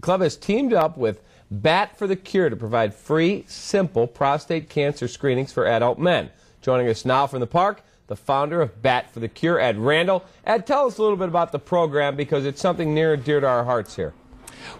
club has teamed up with Bat for the Cure to provide free, simple prostate cancer screenings for adult men. Joining us now from the park, the founder of Bat for the Cure, Ed Randall. Ed, tell us a little bit about the program because it's something near and dear to our hearts here.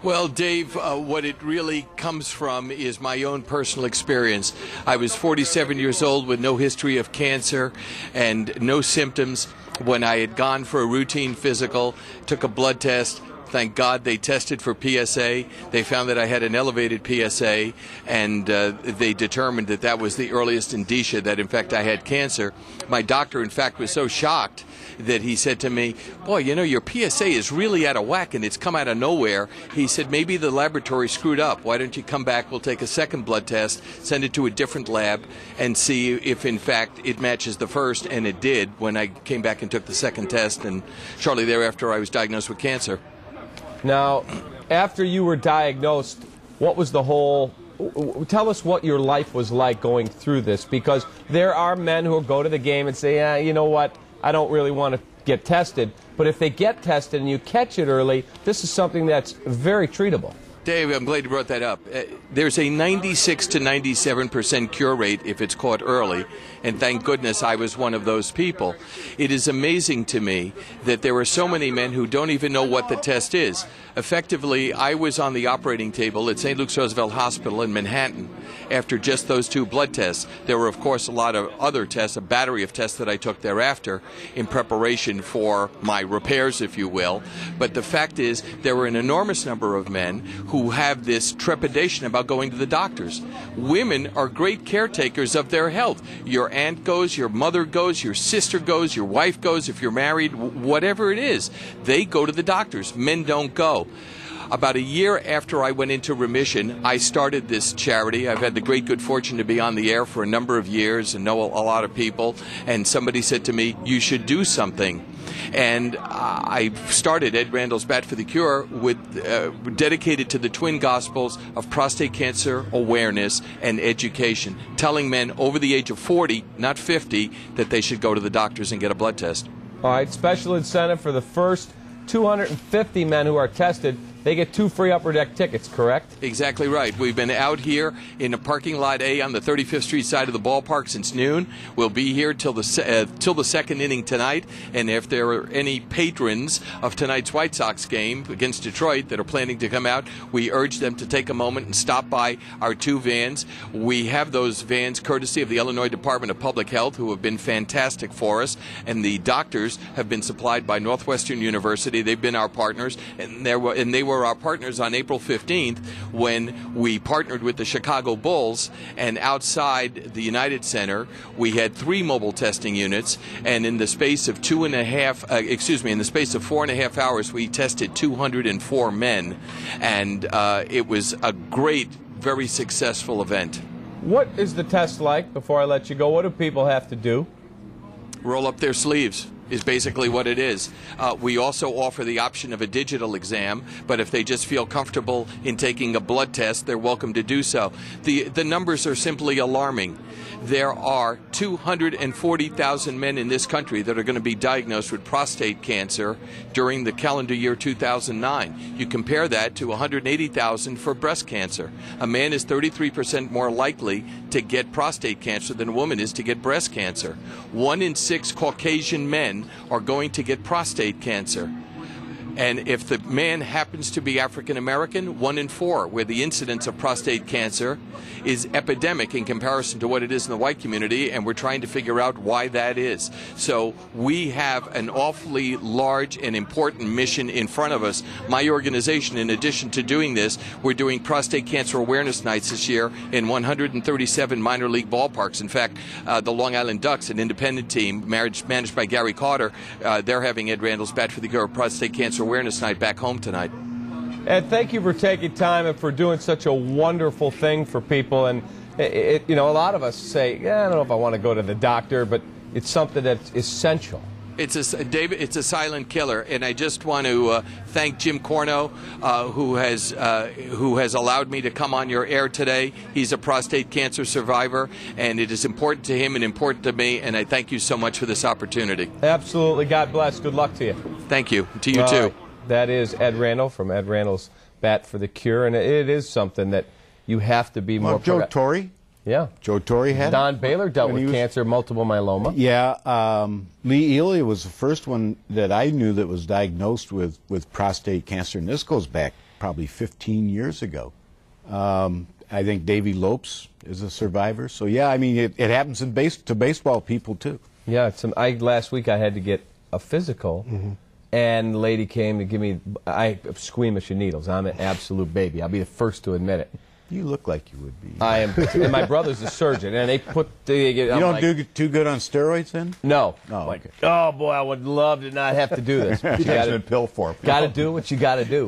Well, Dave, what it really comes from is my own personal experience. I was 47 years old with no history of cancer and no symptoms. When I had gone for a routine physical, took a blood test. Thank God they tested for PSA. They found that I had an elevated PSA, and they determined that that was the earliest indicia that, in fact, I had cancer. My doctor, in fact, was so shocked that he said to me, boy, you know, your PSA is really out of whack, and it's come out of nowhere. He said, maybe the laboratory screwed up. Why don't you come back? We'll take a second blood test, send it to a different lab, and see if, in fact, it matches the first. And it did when I came back and took the second test, and shortly thereafter I was diagnosed with cancer. Now, after you were diagnosed, what was the whole... Tell us what your life was like going through this, because there are men who will go to the game and say, yeah, you know what, I don't really want to get tested. But if they get tested and you catch it early, this is something that's very treatable. Dave, I'm glad you brought that up. There's a 96 to 97% cure rate if it's caught early, and thank goodness I was one of those people. It is amazing to me that there are so many men who don't even know what the test is. Effectively, I was on the operating table at St. Luke's Roosevelt Hospital in Manhattan after just those two blood tests. There were, of course, a lot of other tests, a battery of tests that I took thereafter in preparation for my repairs, if you will. But the fact is, there were an enormous number of men who have this trepidation about going to the doctors. Women are great caretakers of their health. Your aunt goes, your mother goes, your sister goes, your wife goes, if you're married, whatever it is, they go to the doctors. Men don't go. About a year after I went into remission, I started this charity. I've had the great good fortune to be on the air for a number of years and know a lot of people. And somebody said to me, you should do something. And I started Ed Randall's Bat for the Cure, dedicated to the twin gospels of prostate cancer awareness and education, telling men over the age of 40, not 50, that they should go to the doctors and get a blood test. All right, special incentive for the first 250 men who are tested. They get 2 free Upper Deck tickets, correct? Exactly right. We've been out here in the parking lot A on the 35th Street side of the ballpark since noon. We'll be here till the second inning tonight. And if there are any patrons of tonight's White Sox game against Detroit that are planning to come out, we urge them to take a moment and stop by our 2 vans. We have those vans courtesy of the Illinois Department of Public Health, who have been fantastic for us. And the doctors have been supplied by Northwestern University. They've been our partners, and they were our partners on April 15th when we partnered with the Chicago Bulls, and outside the United Center we had 3 mobile testing units, and in the space of 4.5 hours we tested 204 men, and it was a great, very successful event. What is the test like? Before I let you go, what do people have to do? Roll up their sleeves is basically what it is. We also offer the option of a digital exam, but if they just feel comfortable in taking a blood test, they're welcome to do so. The numbers are simply alarming. There are 240,000 men in this country that are going to be diagnosed with prostate cancer during the calendar year 2009. You compare that to 180,000 for breast cancer. A man is 33% more likely to get prostate cancer than a woman is to get breast cancer. 1 in 6 Caucasian men are going to get prostate cancer. And if the man happens to be African American, 1 in 4, where the incidence of prostate cancer is epidemic in comparison to what it is in the white community, and we're trying to figure out why that is. So we have an awfully large and important mission in front of us. My organization, in addition to doing this, we're doing prostate cancer awareness nights this year in 137 minor league ballparks. In fact, the Long Island Ducks, an independent team managed by Gary Carter, they're having Ed Randall's Bat for the Cure prostate cancer awareness night back home tonight. Ed, thank you for taking time and for doing such a wonderful thing for people. And you know, a lot of us say, yeah, I don't know if I want to go to the doctor, but it's something that's essential. David, it's a silent killer, and I just want to thank Jim Corno, who has allowed me to come on your air today. He's a prostate cancer survivor, and it is important to him and important to me, and I thank you so much for this opportunity. Absolutely. God bless. Good luck to you. Thank you. To you too. That is Ed Randall from Ed Randall's bat for the cure, and it is something that you have to be more. Joe Torre. Yeah. Joe Torre had Don Baylor dealt with cancer, multiple myeloma. Yeah. Lee Elia was the first one that I knew that was diagnosed with prostate cancer, and this goes back probably 15 years ago. I think Davy Lopes is a survivor. So, yeah, I mean, it happens to baseball people, too. Yeah. Last week I had to get a physical, and the lady came to give me, I'm squeamish in needles. I'm an absolute baby. I'll be the first to admit it. You look like you would be. I am, and my brother's a surgeon, and they put You don't do too good on steroids, then? No. Oh, okay. Oh boy, I would love to not have to do this. You got a pill for him. Got to do what you got to do.